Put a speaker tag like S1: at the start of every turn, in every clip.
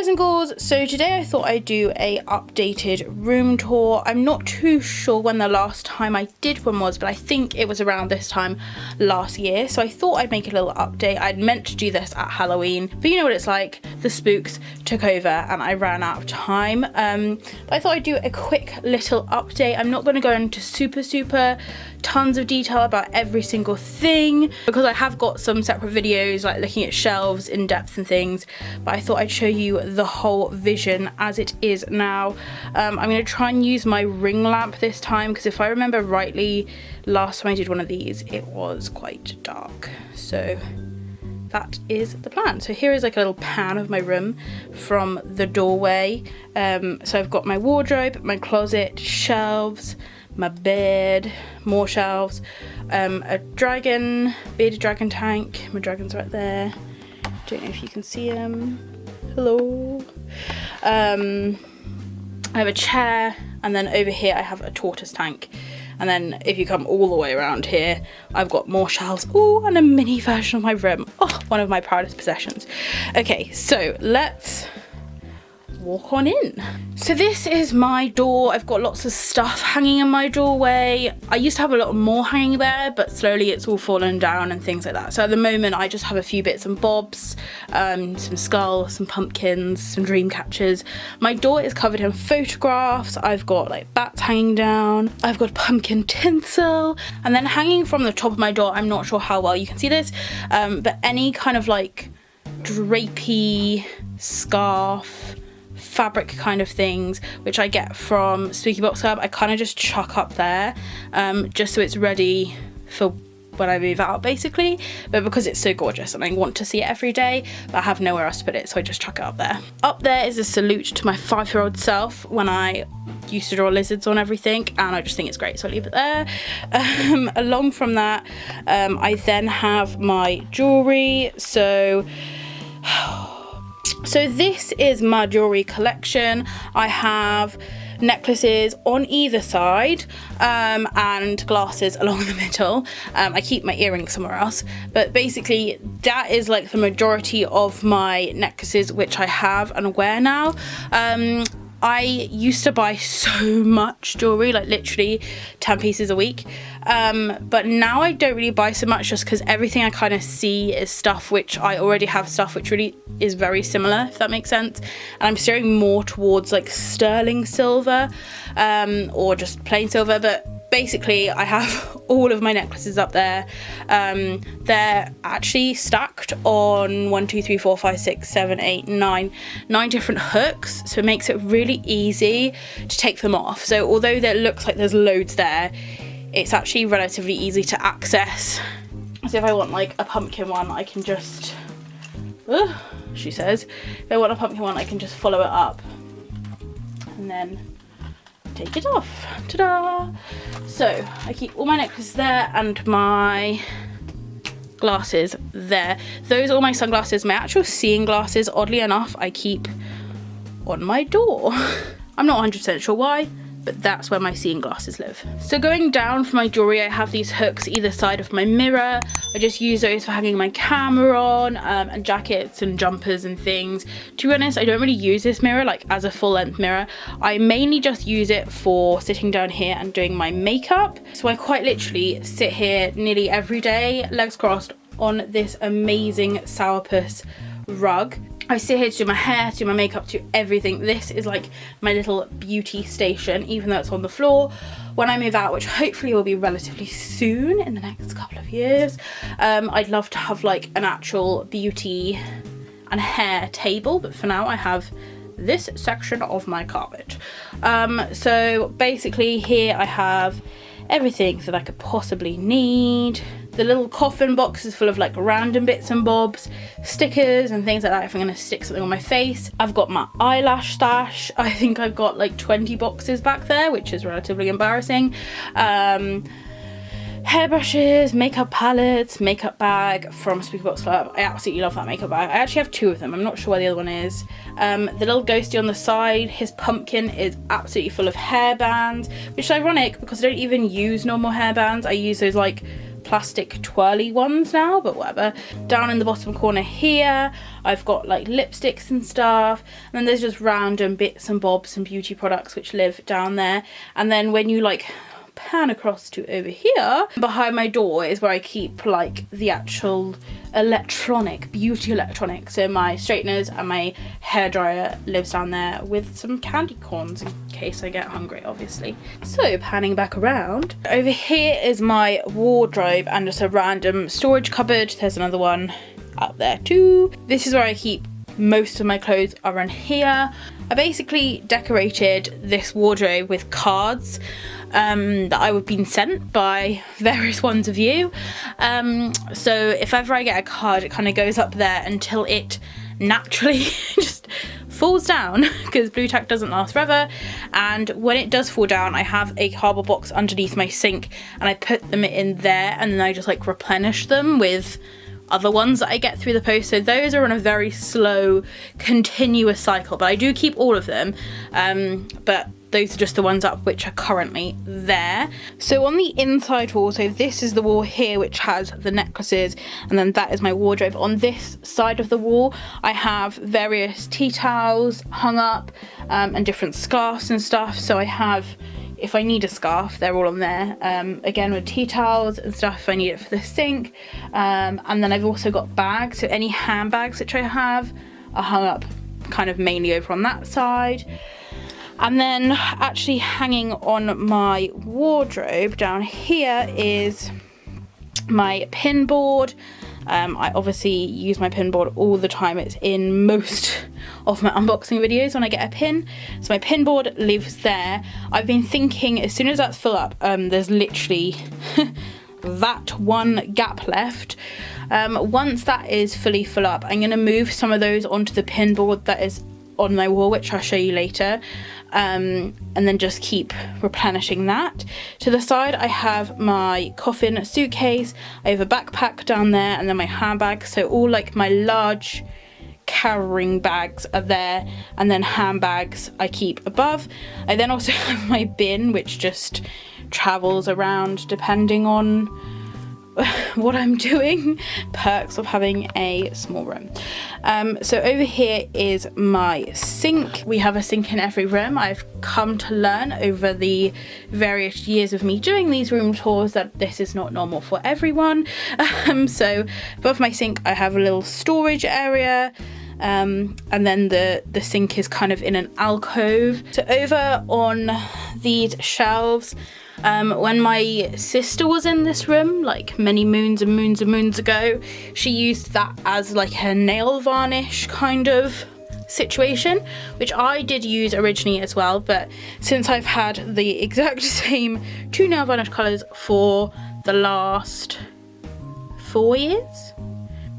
S1: guys and girls, so today I thought I'd do a updated room tour. I'm not too sure when the last time I did one was, but I think it was around this time last year, so I thought I'd make a little update. I'd meant to do this at Halloween, but you know what it's like, the spooks took over and I ran out of time. But I thought I'd do a quick little update. I'm not going to go into super tons of detail about every single thing because I have got some separate videos like looking at shelves in depth and things, but I thought I'd show you the whole vision as it is now. I'm going to try and use my ring lamp this time because if I remember rightly, last time I did one of these it was quite dark, so that is the plan. So here is like a little pan of my room from the doorway. So I've got my wardrobe, my closet, shelves, my bed, more shelves, a dragon, bearded dragon tank. My dragon's right there. Don't know if you can see him. Hello. I have a chair, and then over here I have a tortoise tank. And then if you come all the way around here, I've got more shelves. Oh, and a mini version of my room. Oh, one of my proudest possessions. Okay, so let's walk on in. So this is my door. I've got lots of stuff hanging in my doorway. I used to have a lot more hanging there, but slowly it's all fallen down and things like that. So at the moment I just have a few bits and bobs, some skulls, some pumpkins, some dream catchers. My door is covered in photographs. I've got like bats hanging down. I've got pumpkin tinsel, and then hanging from the top of my door, I'm not sure how well you can see this, but any kind of like drapey scarf, fabric kind of things which I get from Spooky Box Club, I kind of just chuck up there just so it's ready for when I move out basically, but because it's so gorgeous and I want to see it every day but I have nowhere else to put it, so I just chuck it up there. Up there is a salute to my 5-year-old self when I used to draw lizards on everything, and I just think it's great, so I leave it there. Along from that, I then have my jewelry. So this is my jewelry collection. I have necklaces on either side and glasses along the middle. I keep my earrings somewhere else, but basically that is like the majority of my necklaces which I have and wear now. I used to buy so much jewelry, like literally 10 pieces a week, but now I don't really buy so much just because everything I kind of see is stuff which I already have, stuff which really is very similar, if that makes sense. And I'm steering more towards like sterling silver or just plain silver, but basically I have all of my necklaces up there. They're actually stacked on 9 different hooks, so it makes it really easy to take them off. So although there looks like there's loads there, it's actually relatively easy to access. So if I want like a pumpkin one, I can just she says if I want a pumpkin one I can just follow it up and then take it off. Ta-da! So I keep all my necklaces there and my glasses there. Those are all my sunglasses. My actual seeing glasses, oddly enough, I keep on my door. I'm not 100% sure why, but that's where my seeing glasses live. So going down from my jewelry, I have these hooks either side of my mirror. I just use those for hanging my camera on, and jackets and jumpers and things. To be honest, I don't really use this mirror like as a full length mirror. I mainly just use it for sitting down here and doing my makeup. So I quite literally sit here nearly every day, legs crossed, on this amazing sourpuss rug. I sit here to do my hair, to do my makeup, to do everything. This is like my little beauty station, even though it's on the floor. When I move out, which hopefully will be relatively soon in the next couple of years, I'd love to have like an actual beauty and hair table, but for now I have this section of my carpet. So basically here I have everything that I could possibly need. The little coffin box is full of like random bits and bobs, stickers and things like that if I'm going to stick something on my face. I've got my eyelash stash. I think I've got like 20 boxes back there, which is relatively embarrassing. Hairbrushes, makeup palettes, makeup bag from Spooky Box Club. I absolutely love that makeup bag. I actually have 2 of them. I'm not sure where the other one is. The little ghosty on the side, his pumpkin is absolutely full of hairbands, which is ironic because I don't even use normal hairbands. I use those like plastic twirly ones now, but whatever. Down in the bottom corner here, I've got like lipsticks and stuff, and then there's just random bits and bobs and beauty products which live down there. And then when you like pan across to over here, behind my door is where I keep like the actual beauty electronics. So my straighteners and my hairdryer lives down there, with some candy corns in case I get hungry, obviously. So panning back around, over here is my wardrobe and just a random storage cupboard. There's another one up there too. This is where I keep most of my clothes, are in here. I basically decorated this wardrobe with cards that I would been sent by various ones of you. So if ever I get a card, it kind of goes up there until it naturally just falls down, because blue tack doesn't last forever. And when it does fall down, I have a cardboard box underneath my sink, and I put them in there, and then I just like replenish them with other ones that I get through the post. So those are on a very slow, continuous cycle, but I do keep all of them. But those are just the ones up which are currently there. So on the inside wall, so this is the wall here which has the necklaces, and then that is my wardrobe. On this side of the wall, I have various tea towels hung up, and different scarves and stuff. So I have, if I need a scarf, they're all on there. Again, with tea towels and stuff if I need it for the sink. And then I've also got bags, so any handbags which I have are hung up kind of mainly over on that side. And then actually hanging on my wardrobe down here is my pin board. I obviously use my pin board all the time. It's in most of my unboxing videos when I get a pin. So my pin board lives there. I've been thinking as soon as that's full up, there's literally that one gap left. Once that is fully full up, I'm going to move some of those onto the pin board that is on my wall, which I'll show you later. And then just keep replenishing that. To the side I have my coffin suitcase, I have a backpack down there, and then my handbag. So all like my large carrying bags are there, and then handbags I keep above. I then also have my bin, which just travels around depending on what I'm doing. Perks of having a small room. So over here is my sink. We have a sink in every room. I've come to learn over the various years of me doing these room tours that this is not normal for everyone. So above my sink I have a little storage area, and then the sink is kind of in an alcove. So over on these shelves, when my sister was in this room, like many moons and moons and moons ago, she used that as like her nail varnish kind of situation, which I did use originally as well, but since I've had the exact same two nail varnish colours for the last 4 years,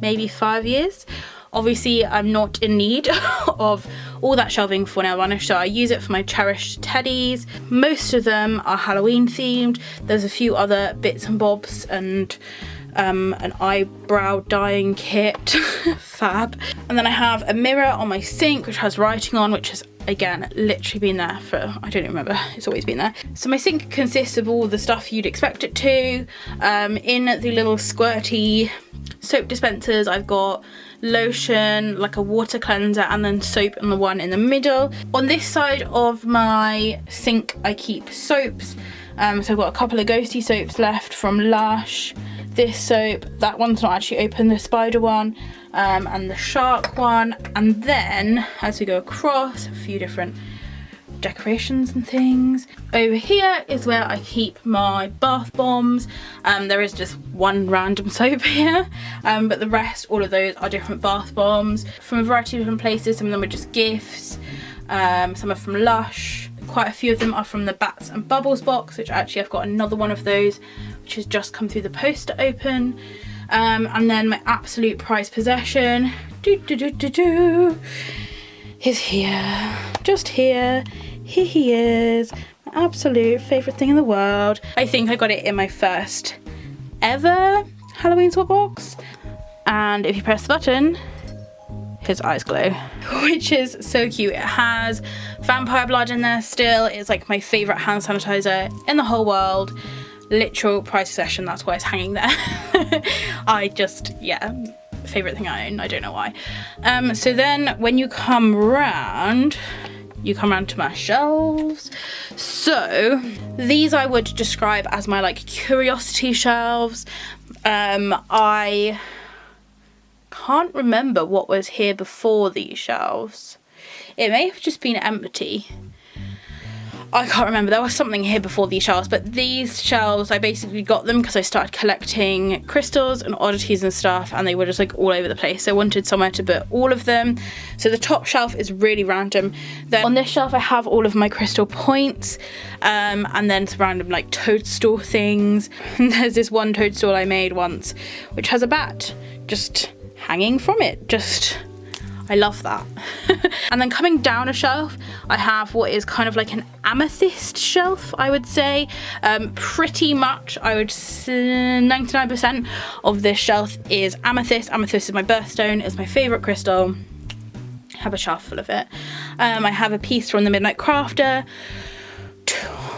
S1: maybe 5 years, obviously I'm not in need of all that shelving for nail varnish, so I use it for my cherished teddies. Most of them are Halloween themed. There's a few other bits and bobs, and an eyebrow dyeing kit, fab. And then I have a mirror on my sink which has writing on, which has again literally been there for, I don't remember, it's always been there. So my sink consists of all the stuff you'd expect it to. In the little squirty soap dispensers I've got lotion, like a water cleanser, and then soap on the one in the middle. On this side of my sink I keep soaps. So I've got a couple of ghosty soaps left from Lush. This soap, that one's not actually open, the spider one, and the shark one. And then as we go across, a few different decorations and things. Over here is where I keep my bath bombs. There is just one random soap here, but the rest, all of those are different bath bombs from a variety of different places. Some of them are just gifts, some are from Lush. Quite a few of them are from the Bats and Bubbles box, which actually I've got another one of those which has just come through the post to open. And then my absolute prized possession is here, just here. Here he is, my absolute favourite thing in the world. I think I got it in my first ever Halloween swap box. And if you press the button, his eyes glow, which is so cute. It has vampire blood in there still. It's like my favourite hand sanitizer in the whole world. literal prize possession. That's why it's hanging there. Yeah, favorite thing I own. I don't know why. So then when you come round to my shelves. So these I would describe as my like curiosity shelves. I can't remember what was here before these shelves. It may have just been empty. I can't remember, there was something here before these shelves, but these shelves, I basically got them because I started collecting crystals and oddities and stuff, and they were just like all over the place. So I wanted somewhere to put all of them. So the top shelf is really random. Then on this shelf I have all of my crystal points, and then some random like toadstool things. And there's this one toadstool I made once, which has a bat just hanging from it. I love that. And then coming down a shelf, I have what is kind of like an amethyst shelf, I would say. Pretty much, I would say 99% of this shelf is amethyst. Amethyst is my birthstone, it's my favourite crystal. I have a shelf full of it. I have a piece from the Midnight Crafter.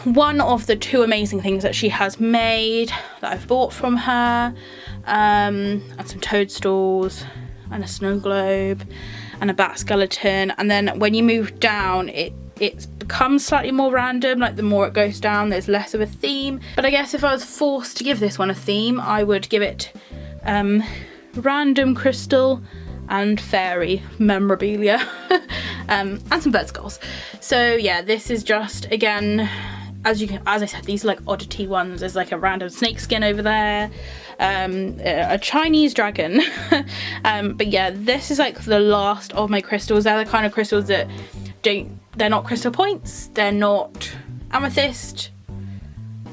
S1: One of the 2 amazing things that she has made that I've bought from her. And some toadstools and a snow globe and a bat skeleton. And then when you move down, it's become slightly more random. Like the more it goes down, there's less of a theme. But I guess if I was forced to give this one a theme, I would give it random crystal and fairy memorabilia. And some bird skulls. So yeah, this is just, again, as I said, these are like oddity ones. There's like a random snake skin over there, a Chinese dragon. But yeah, this is like the last of my crystals. They're the kind of crystals that they're not crystal points, they're not amethyst.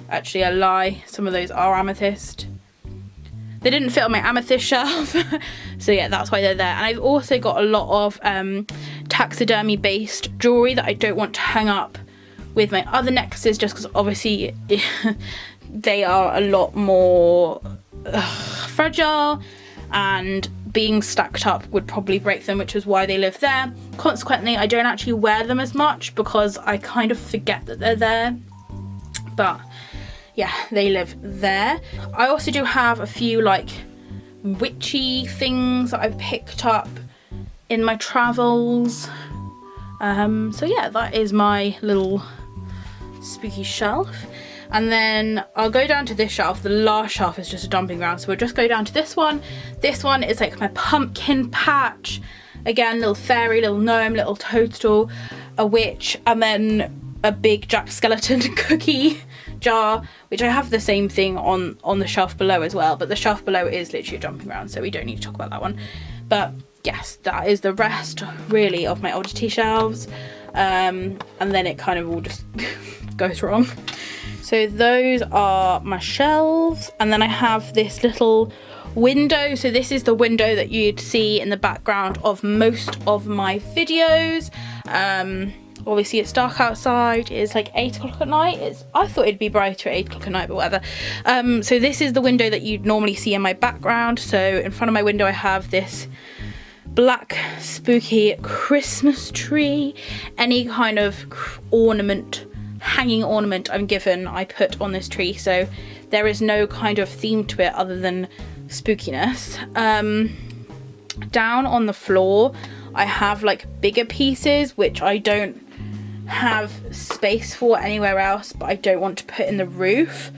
S1: Actually, a lie, some of those are amethyst. They didn't fit on my amethyst shelf. So yeah, that's why they're there. And I've also got a lot of taxidermy based jewelry that I don't want to hang up with my other necklaces, just because obviously they are a lot more fragile, and being stacked up would probably break them, which is why they live there. Consequently, I don't actually wear them as much because I kind of forget that they're there. But yeah, they live there. I also do have a few like witchy things that I've picked up in my travels. So yeah, that is my little spooky shelf. And then I'll go down to this shelf. The last shelf is just a dumping ground, so we'll just go down to this one. This one is like my pumpkin patch. Again, little fairy, little gnome, little toadstool, a witch, and then a big jack skeleton cookie jar, which I have the same thing on the shelf below as well, but the shelf below is literally a jumping ground, so we don't need to talk about that one. But yes, that is the rest really of my oddity shelves. And then it kind of all just goes wrong. So those are my shelves, and then I have this little window. So this is the window that you'd see in the background of most of my videos. Obviously it's dark outside, it's like 8 o'clock at night. I thought it'd be brighter at 8 o'clock at night, but whatever. So this is the window that you'd normally see in my background. So in front of my window I have this black spooky Christmas tree. Any kind of ornament, hanging ornament I'm given, I put on this tree. So there is no kind of theme to it other than spookiness. Down on the floor I have like bigger pieces which I don't have space for anywhere else, but I don't want to put in the roof.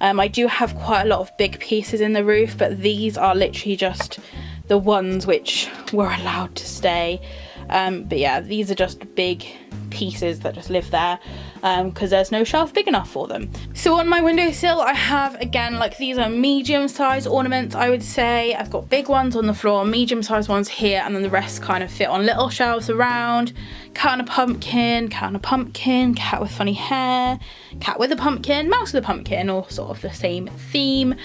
S1: I do have quite a lot of big pieces in the roof, but these are literally just the ones which were allowed to stay. But yeah, these are just big pieces that just live there because there's no shelf big enough for them. So on my windowsill I have, again, like these are medium-sized ornaments, I would say. I've got big ones on the floor, medium-sized ones here, and then the rest kind of fit on little shelves around. Cat on a pumpkin, cat on a pumpkin, cat with funny hair, cat with a pumpkin, mouse with a pumpkin, all sort of the same theme.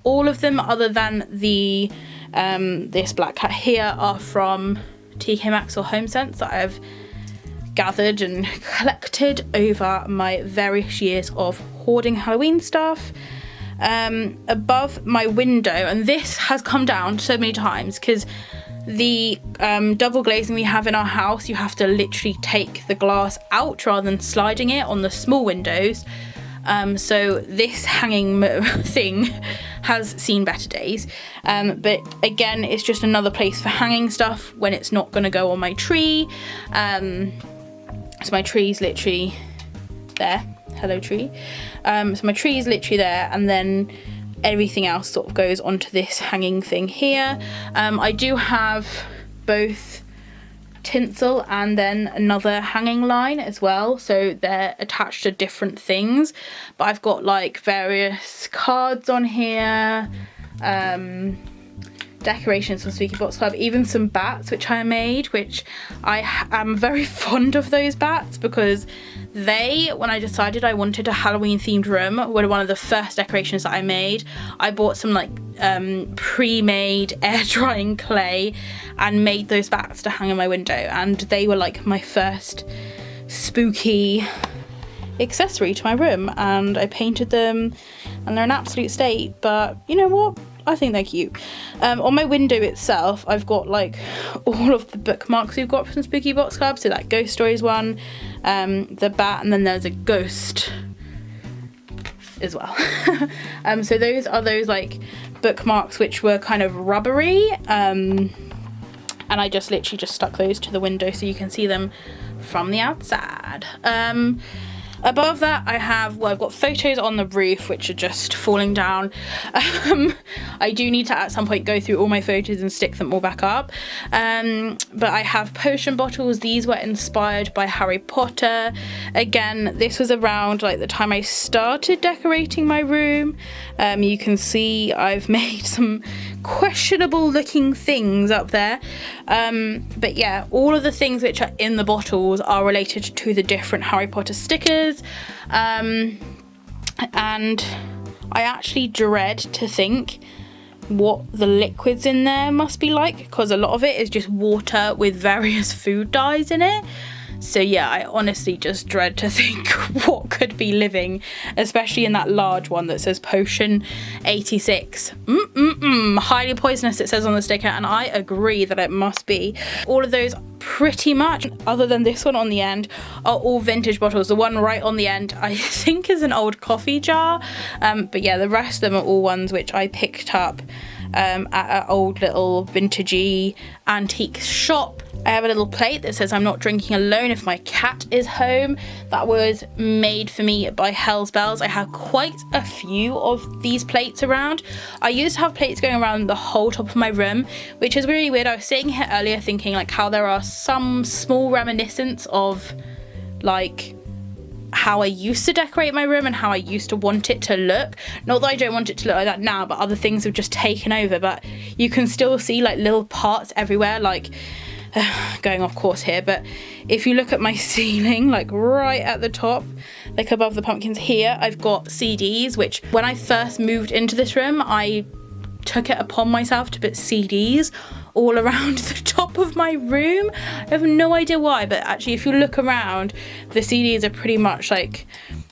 S1: All of them other than the this black cat here are from TK Maxx or HomeSense that I've gathered and collected over my various years of hoarding Halloween stuff. Above my window, and this has come down so many times because the double glazing we have in our house, you have to literally take the glass out rather than sliding it on the small windows. So this hanging thing has seen better days, but again, it's just another place for hanging stuff when it's not going to go on my tree. So my tree's literally there. Hello tree. So my tree is literally there, and then everything else sort of goes onto this hanging thing here. I do have both tinsel and then another hanging line as well, so they're attached to different things, but I've got like various cards on here, decorations from Spooky Box Club, even some bats which I made, which I am very fond of those bats, because they, when I decided I wanted a Halloween themed room, were one of the first decorations that I made. I bought some like pre-made air drying clay and made those bats to hang in my window, and they were like my first spooky accessory to my room, and I painted them and they're an absolute state, but you know what? I think they're cute. On my window itself, I've got like all of the bookmarks we've got from Spooky Box Club. So that Ghost Stories one, the bat, and then there's a ghost as well. So those are those like bookmarks which were kind of rubbery. And I just literally just stuck those to the window so you can see them from the outside. Above that I have, well, I've got photos on the roof which are just falling down. I do need to at some point go through all my photos and stick them all back up. But I have potion bottles. These were inspired by Harry Potter. Again, this was around like the time I started decorating my room. You can see I've made some questionable looking things up there. But yeah, all of the things which are in the bottles are related to the different Harry Potter stickers. And I actually dread to think what the liquids in there must be like, because a lot of it is just water with various food dyes in it. So yeah, I honestly just dread to think what could be living, especially in that large one that says potion 86. Highly poisonous, it says on the sticker, and I agree that it must be. All of those pretty much, other than this one on the end, are all vintage bottles. The one right on the end I think is an old coffee jar, but yeah, the rest of them are all ones which I picked up at an old little vintagey antique shop. I have a little plate that says I'm not drinking alone if my cat is home. That was made for me by Hell's Bells. I have quite a few of these plates around. I used to have plates going around the whole top of my room, which is really weird. I was sitting here earlier thinking like how there are some small reminiscence of like how I used to decorate my room and how I used to want it to look. Not that I don't want it to look like that now, but other things have just taken over. But you can still see like little parts everywhere, like going off course here, but if you look at my ceiling, like right at the top, like above the pumpkins here, I've got CDs, which when I first moved into this room, I took it upon myself to put CDs all around the top of my room. I have no idea why, but actually if you look around, the CDs are pretty much like,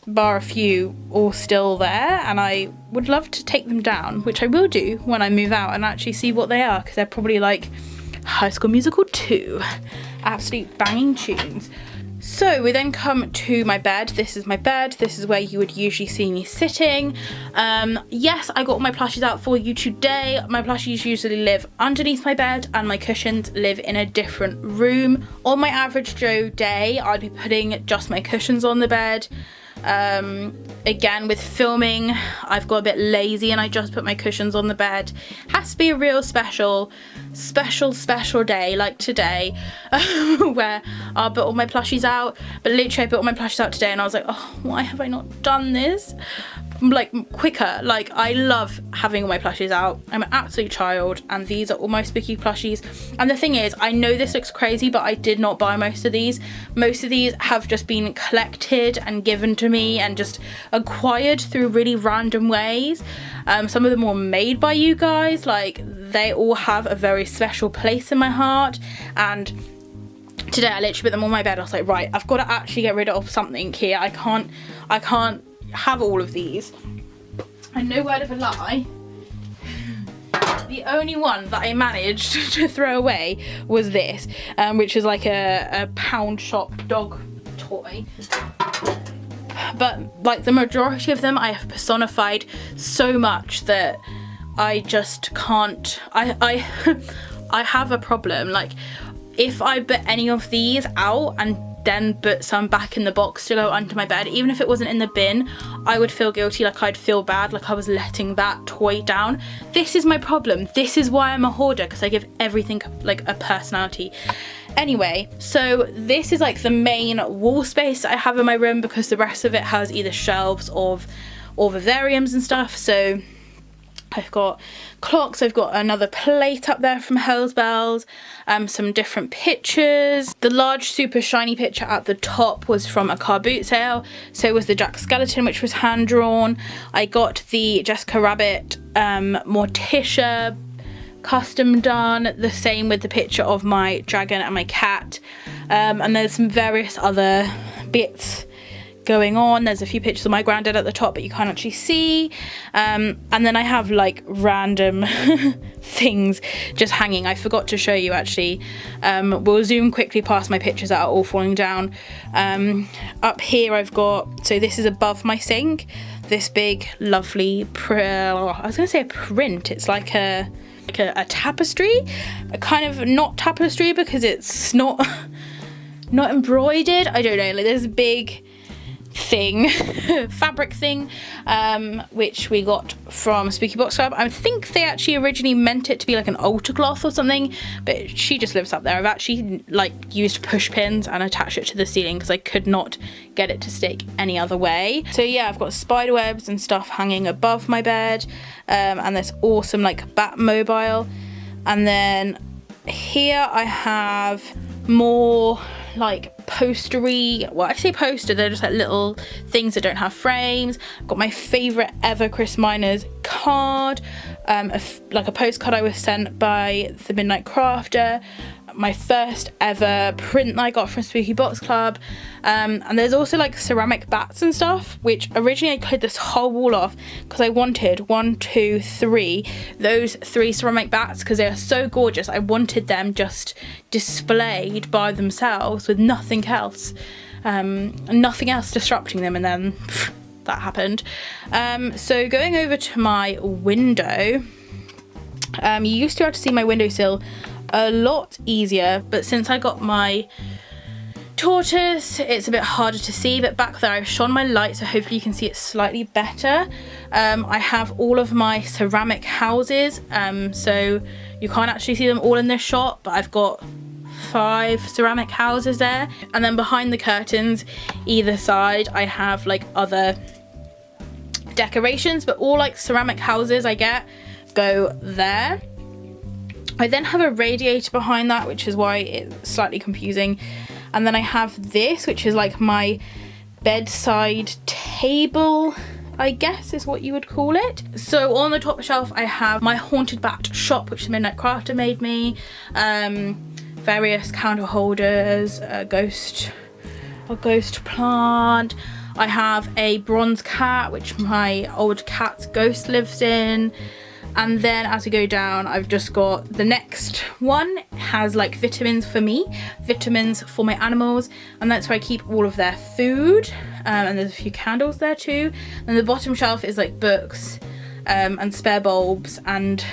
S1: bar a few, all still there, and I would love to take them down, which I will do when I move out and actually see what they are, because they're probably like High School Musical 2, absolute banging tunes. So we then come to my bed. This is my bed. This is where you would usually see me sitting. Yes, I got my plushies out for you today. My plushies usually live underneath my bed and my cushions live in a different room. On my average Joe day, I'd be putting just my cushions on the bed. Again, with filming, I've got a bit lazy and I just put my cushions on the bed. Has to be a real special day like today where I'll put all my plushies out. But literally I put all my plushies out today and I was like, oh, why have I not done this like quicker? Like, I love having all my plushies out. I'm an absolute child, and these are all my spooky plushies. And the thing is, I know this looks crazy, but I did not buy most of these. Most of these have just been collected and given to me and just acquired through really random ways. Some of them were made by you guys. Like, they all have a very special place in my heart, and today I literally put them on my bed. I was like, right, I've got to actually get rid of something here. I can't have all of these. And no word of a lie, the only one that I managed to throw away was this, which is like a pound shop dog toy. but like the majority of them I have personified so much that I just can't. I I have a problem. Like if I put any of these out and then put some back in the box to go under my bed, even if it wasn't in the bin, I would feel guilty. Like I'd feel bad, like I was letting that toy down. This is my problem. This is why I'm a hoarder, because I give everything like a personality. Anyway, so this is like the main wall space I have in my room, because the rest of it has either shelves or vivariums and stuff. So I've got clocks, I've got another plate up there from Hell's Bells, some different pictures. The large super shiny picture at the top was from a car boot sale. So was the Jack Skeleton, which was hand drawn. I got the Jessica Rabbit Morticia custom done, the same with the picture of my dragon and my cat. And there's some various other bits going on. There's a few pictures of my granddad at the top, but you can't actually see. And then I have like random things just hanging. I forgot to show you actually. We'll zoom quickly past my pictures that are all falling down. Up here I've got, so this is above my sink, this big lovely I was gonna say a print. It's like a tapestry, a kind of not tapestry because it's not embroidered. I don't know, like there's a big thing fabric thing which we got from Spooky Box Club. I think they actually originally meant it to be like an altar cloth or something, but she just lives up there. I've actually like used push pins and attached it to the ceiling because I could not get it to stick any other way. So yeah, I've got spider webs and stuff hanging above my bed, and this awesome like bat mobile. And then here I have more like postery, well I say poster, they're just like little things that don't have frames. I've got my favourite ever Chris Miner's card, like a postcard I was sent by the Midnight Crafter, my first ever print that I got from Spooky Box Club, and there's also like ceramic bats and stuff, which originally I cleared this whole wall off because I wanted 1, 2, 3, those 3 ceramic bats because they are so gorgeous. I wanted them just displayed by themselves with nothing else disrupting them, and then that happened. So going over to my window, you used to be able to see my windowsill a lot easier, but since I got my tortoise it's a bit harder to see, but back there I've shone my light so hopefully you can see it slightly better. I have all of my ceramic houses, so you can't actually see them all in this shot, but I've got 5 ceramic houses there. And then behind the curtains either side I have like other decorations, but all like ceramic houses I get go there. I then have a radiator behind that, which is why it's slightly confusing. And then I have this, which is like my bedside table, I guess is what you would call it. So on the top shelf I have my Haunted Bat shop, which the Midnight Crafter made me, various candle holders, a ghost plant. I have a bronze cat, which my old cat's ghost lives in. And then as we go down, I've just got the next one has like vitamins for me, vitamins for my animals, and that's where I keep all of their food. And there's a few candles there too. And the bottom shelf is like books and spare bulbs and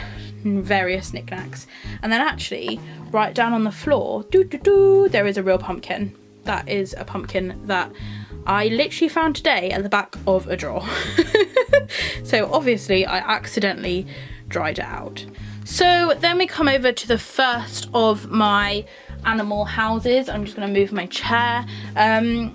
S1: various knickknacks. And then actually right down on the floor, there is a real pumpkin. That is a pumpkin that I literally found today at the back of a drawer. So obviously I accidentally dried it out. So then we come over to the first of my animal houses. I'm just going to move my chair.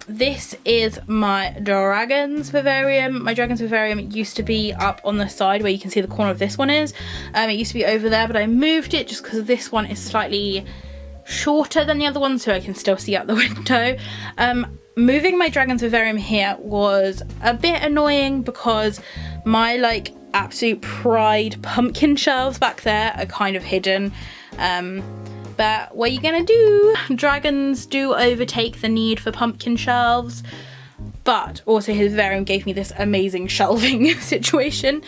S1: This is my dragon's vivarium. My dragon's vivarium used to be up on the side where you can see the corner of this one is. It used to be over there, but I moved it just because this one is slightly shorter than the other one, so I can still see out the window. Moving my dragon's vivarium here was a bit annoying because my like absolute pride pumpkin shelves back there are kind of hidden. But what are you gonna do? Dragons do overtake the need for pumpkin shelves. But also his vivarium gave me this amazing shelving situation.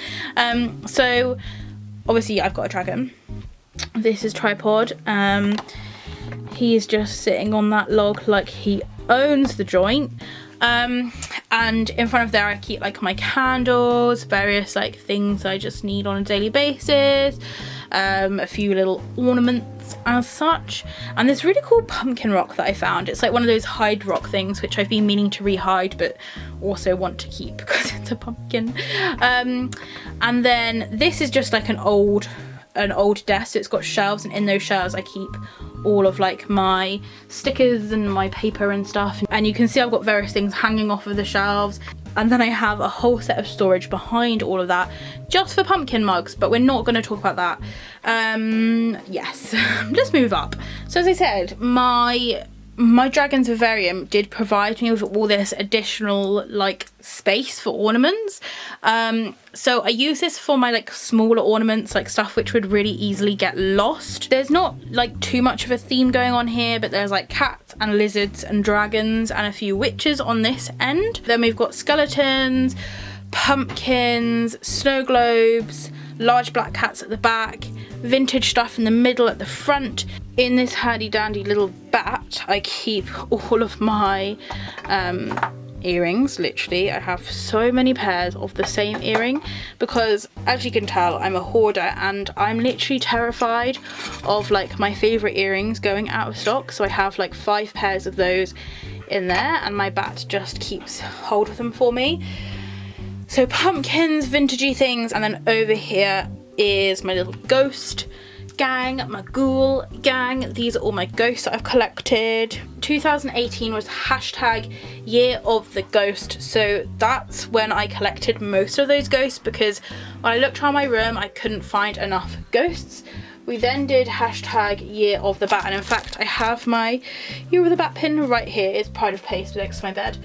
S1: So obviously I've got a dragon. This is Tripod. He's just sitting on that log like he owns the joint. And in front of there I keep like my candles, various like things I just need on a daily basis, a few little ornaments as such, and this really cool pumpkin rock that I found. It's like one of those hide rock things which I've been meaning to re-hide but also want to keep because it's a pumpkin. And then this is just like an old desk, so it's got shelves, and in those shelves I keep all of like my stickers and my paper and stuff, and you can see I've got various things hanging off of the shelves. And then I have a whole set of storage behind all of that just for pumpkin mugs, but we're not going to talk about that. Yes, let's move up. So as I said, my Dragon's Vivarium did provide me with all this additional like space for ornaments. So I use this for my like smaller ornaments, like stuff which would really easily get lost. There's not like too much of a theme going on here, but there's like cats and lizards and dragons and a few witches on this end. Then we've got skeletons, pumpkins, snow globes, large black cats at the back, vintage stuff in the middle at the front. In this handy dandy little bat I keep all of my earrings. Literally I have so many pairs of the same earring because, as you can tell, I'm a hoarder and I'm literally terrified of like my favorite earrings going out of stock. So I have like 5 pairs of those in there and my bat just keeps hold of them for me. So pumpkins, vintagey things, and then over here is my little ghost gang, my ghoul gang. These are all my ghosts that I've collected. 2018 was hashtag year of the ghost, so that's when I collected most of those ghosts, because when I looked around my room I couldn't find enough ghosts. We then did hashtag year of the bat, and in fact I have my year of the bat pin right here. It's pride of place next to my bed.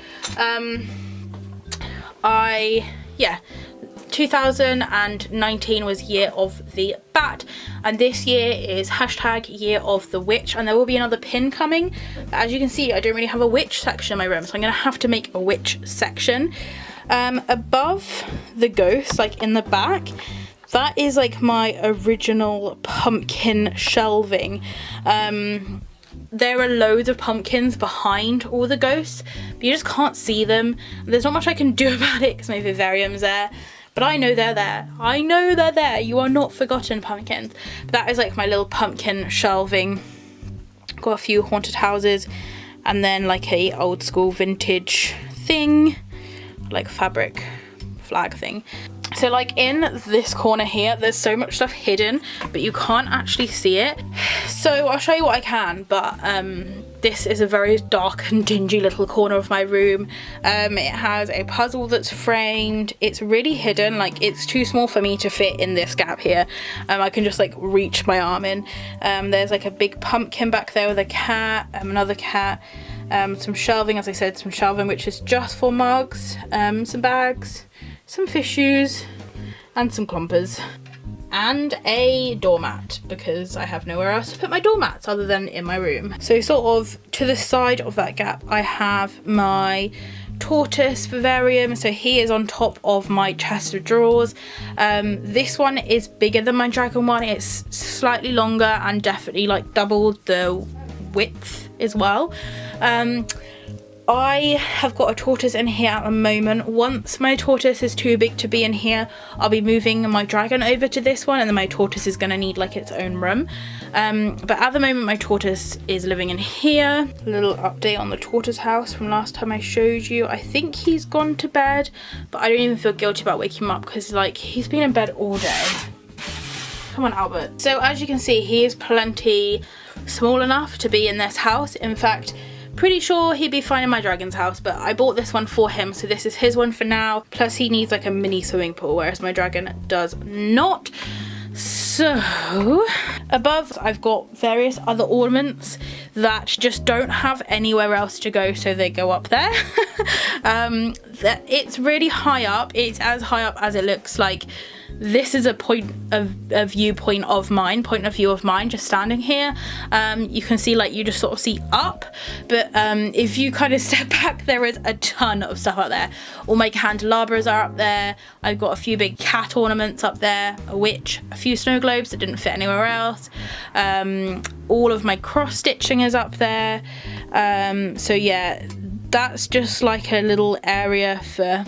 S1: 2019 was year of the bat, and this year is hashtag year of the witch, and there will be another pin coming. But as you can see, I don't really have a witch section in my room, so I'm gonna have to make a witch section. Above the ghost, like in the back, that is like my original pumpkin shelving. There are loads of pumpkins behind all the ghosts, but you just can't see them. There's not much I can do about it because my vivarium's there, but I know they're there. I know they're there. You are not forgotten, pumpkins. But that is like my little pumpkin shelving. Got a few haunted houses, and then like a old school vintage thing, like fabric flag thing. So like in this corner here, there's so much stuff hidden, but you can't actually see it. So I'll show you what I can, but this is a very dark and dingy little corner of my room. It has a puzzle that's framed. It's really hidden, like it's too small for me to fit in this gap here. I can just like reach my arm in. There's like a big pumpkin back there with a cat, another cat, some shelving, as I said, some shelving which is just for mugs, some bags, some fish shoes, and some clumpers, and a doormat because I have nowhere else to put my doormats other than in my room. So sort of to the side of that gap I have my tortoise vivarium, so he is on top of my chest of drawers. This one is bigger than my dragon one. It's slightly longer and definitely like double the width as well. I have got a tortoise in here at the moment. Once my tortoise is too big to be in here, I'll be moving my dragon over to this one, and then my tortoise is going to need like its own room. But at the moment my tortoise is living in here. A little update on the tortoise house from last time I showed you. I think he's gone to bed, but I don't even feel guilty about waking him up because like he's been in bed all day. Come on, Albert. So as you can see, he is plenty small enough to be in this house. In fact, pretty sure he'd be fine in my dragon's house, but I bought this one for him, so this is his one for now. Plus he needs like a mini swimming pool, whereas my dragon does not. So above I've got various other ornaments that just don't have anywhere else to go, so they go up there. It's really high up. It's as high up as it looks. Like this is a point of view of mine just standing here. You can see like you just sort of see up, but if you kind of step back, there is a ton of stuff up there. All my candelabras are up there. I've got a few big cat ornaments up there, a witch, a few snow globes that didn't fit anywhere else. All of my cross stitching is up there. So yeah, that's just like a little area for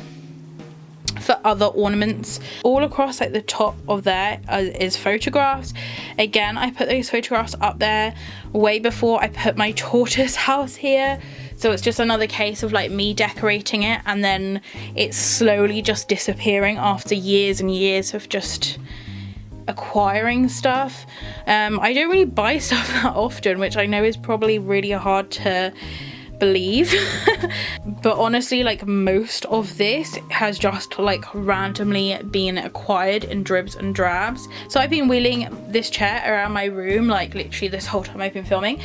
S1: other ornaments. All across like the top of there is photographs. Again, I put those photographs up there way before I put my tortoise house here, so it's just another case of like me decorating it and then it's slowly just disappearing after years and years of just acquiring stuff. I don't really buy stuff that often, which I know is probably really hard to believe but honestly, like, most of this has just like randomly been acquired in dribs and drabs. So I've been wheeling this chair around my room like literally this whole time I've been filming.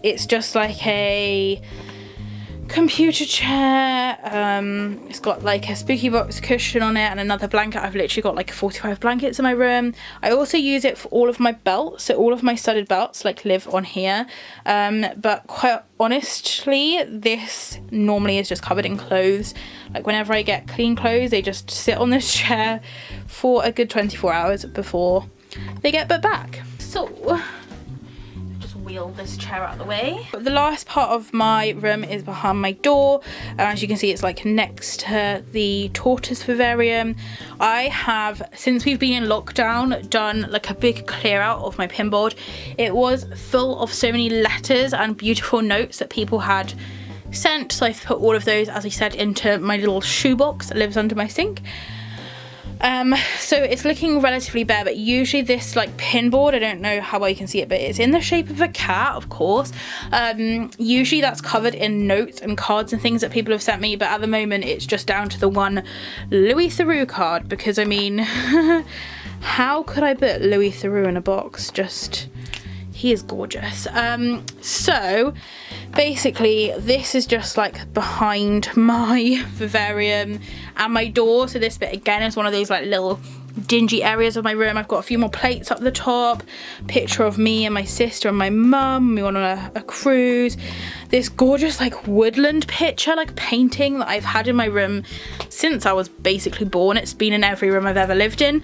S1: It's just like a computer chair. It's got like a spooky box cushion on it and another blanket. I've literally got like 45 blankets in my room. I also use it for all of my belts, so all of my studded belts like live on here. But quite honestly, this normally is just covered in clothes. Like whenever I get clean clothes, they just sit on this chair for a good 24 hours before they get put back. So wheel this chair out of the way. The last part of my room is behind my door. As you can see, it's like next to the tortoise vivarium. I have, since we've been in lockdown, done like a big clear out of my pin board. It was full of so many letters and beautiful notes that people had sent, so I've put all of those, as I said, into my little shoebox that lives under my sink. So it's looking relatively bare, but usually this like pin board, I don't know how well you can see it, but it's in the shape of a cat, of course. Usually that's covered in notes and cards and things that people have sent me, but at the moment it's just down to the one Louis Theroux card, because I mean how could I put Louis Theroux in a box? Just, he is gorgeous. So basically this is just like behind my vivarium and my door. So this bit again is one of those like little dingy areas of my room. I've got a few more plates up the top, picture of me and my sister and my mum, we went on a cruise. This gorgeous like woodland picture, like painting that I've had in my room since I was basically born. It's been in every room I've ever lived in,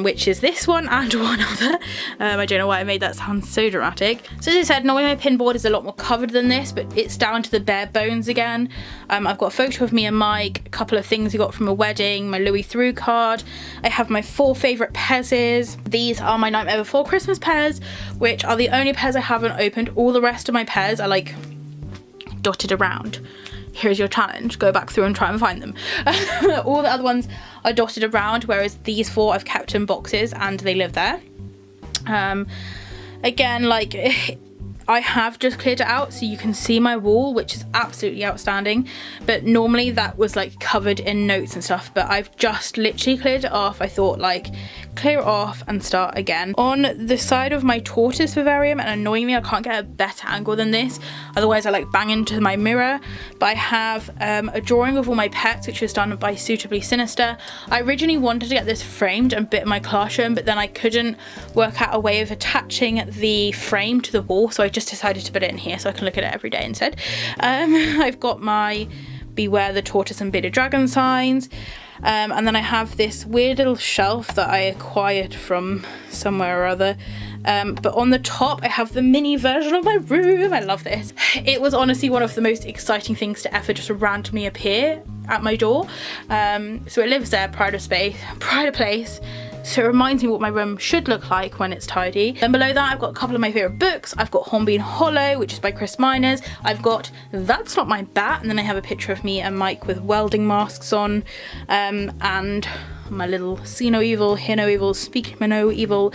S1: which is this one and one other. I don't know why I made that sound so dramatic. So as I said, normally my pin board is a lot more covered than this, but it's down to the bare bones again. I've got a photo of me and Mike, a couple of things we got from a wedding, my Louis Theroux card. I have my 4 favourite pezzes. These are my Nightmare Before Christmas pez, which are the only pez I haven't opened. All the rest of my pez are like dotted around. Here's your challenge, go back through and try and find them. All the other ones are dotted around, whereas these 4 I've kept in boxes and they live there. Again, like, I have just cleared it out so you can see my wall, which is absolutely outstanding, but normally that was like covered in notes and stuff, but I've just literally cleared it off. I thought like clear it off and start again. On the side of my tortoise vivarium, and annoyingly I can't get a better angle than this, otherwise I like bang into my mirror, but I have a drawing of all my pets, which was done by Suitably Sinister. I originally wanted to get this framed and bit in my classroom, but then I couldn't work out a way of attaching the frame to the wall, so I just decided to put it in here so I can look at it every day instead. I've got my Beware the Tortoise and Bearded Dragon signs, and then I have this weird little shelf that I acquired from somewhere or other, but on the top I have the mini version of my room. I love this. It was honestly one of the most exciting things to ever just randomly appear at my door. So it lives there, pride of place. So it reminds me what my room should look like when it's tidy. Then below that I've got a couple of my favourite books. I've got Hornbeam Hollow, which is by Kris. I've got That's Not My Bat, and then I have a picture of me and Mike with welding masks on, and my little See No Evil, Hear No Evil, Speak No Evil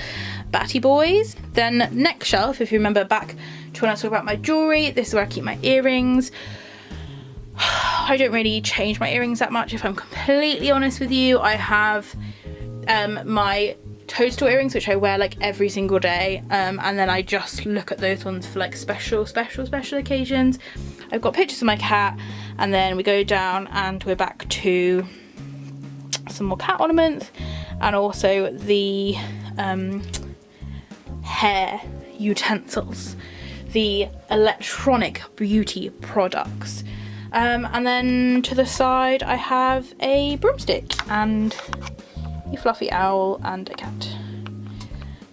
S1: Batty boys. Then next shelf, if you remember back to when I was talking about my jewellery, this is where I keep my earrings. I don't really change my earrings that much, if I'm completely honest with you. I have my toadstool earrings, which I wear like every single day, and then I just look at those ones for like special occasions. I've got pictures of my cat, and then we go down and we're back to some more cat ornaments, and also the hair utensils, the electronic beauty products, and then to the side I have a broomstick and a fluffy owl and a cat.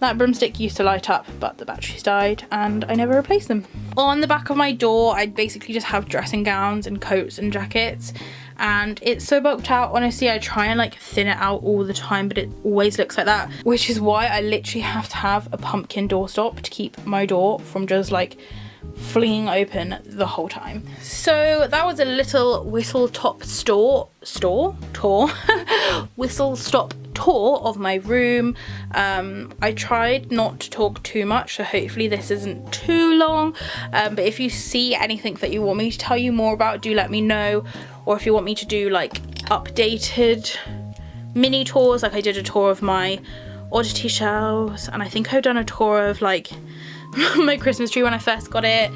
S1: That broomstick used to light up, but the batteries died and I never replaced them. On the back of my door, I basically just have dressing gowns and coats and jackets, and it's so bulked out. Honestly, I try and like thin it out all the time, but it always looks like that, which is why I literally have to have a pumpkin doorstop to keep my door from just like flinging open the whole time. So that was a little whistle stop tour of my room. I tried not to talk too much, so hopefully this isn't too long, but if you see anything that you want me to tell you more about, do let me know. Or if you want me to do like updated mini tours, like I did a tour of my oddity shelves, and I think I've done a tour of like my Christmas tree when I first got it,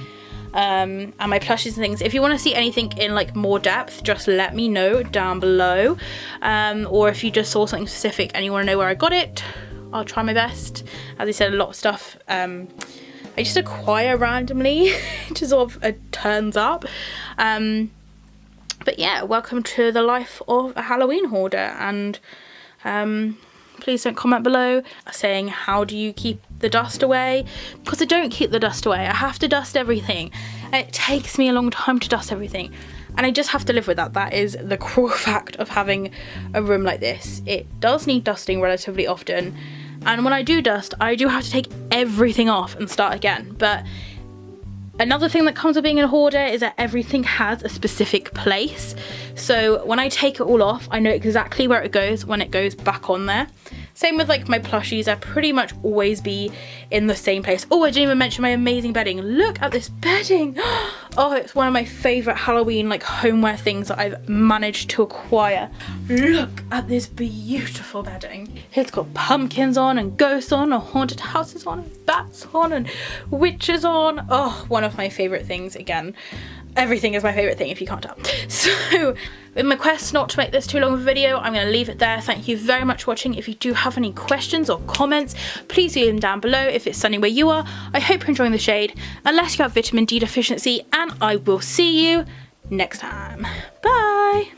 S1: and my plushies and things. If you want to see anything in like more depth, just let me know down below, or if you just saw something specific and you want to know where I got it, I'll try my best. As I said, a lot of stuff I just acquire randomly. It just sort of turns up, but yeah, welcome to the life of a Halloween hoarder. And please don't comment below saying how do you keep the dust away, because I don't keep the dust away. I have to dust everything, and it takes me a long time to dust everything, and I just have to live with that. That is the cruel fact of having a room like this. It does need dusting relatively often, and when I do dust, I do have to take everything off and start again. But another thing that comes with being a hoarder is that everything has a specific place. So when I take it all off, I know exactly where it goes when it goes back on there. Same with like my plushies, I pretty much always be in the same place. Oh, I didn't even mention my amazing bedding. Look at this bedding. Oh, it's one of my favorite Halloween like homeware things that I've managed to acquire. Look at this beautiful bedding. It's got pumpkins on and ghosts on and haunted houses on and bats on and witches on. Oh, one of my favorite things. Again, everything is my favorite thing if you can't tell. So in my quest not to make this too long of a video, I'm going to leave it there. Thank you very much for watching. If you do have any questions or comments, please leave them down below. If it's sunny where you are, I hope you're enjoying the shade, unless you have vitamin D deficiency, and I will see you next time. Bye.